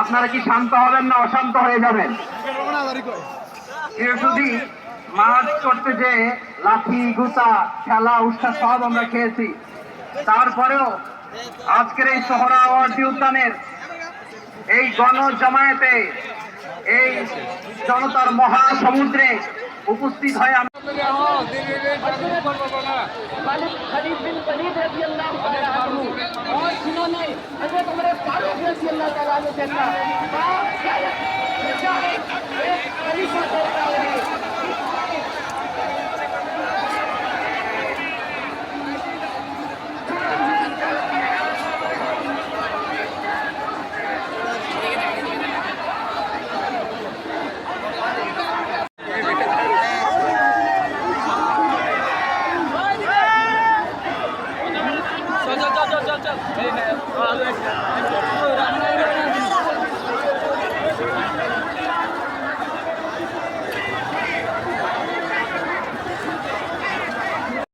আপনারা কি শান্ত হবেন না অশান্ত হয়ে যাবেন? যদি মাছ করতে যে লাঠি গুতা খেলা উৎসাহ সব আমরা খেয়েছি, তারপরেও আজকের এই সোহরাওয়ার্দী উদ্যানের এই গণজমায়েতে এই জনতার মহাসমুদ্রে উপস্থিত হয়ে जिन्होंने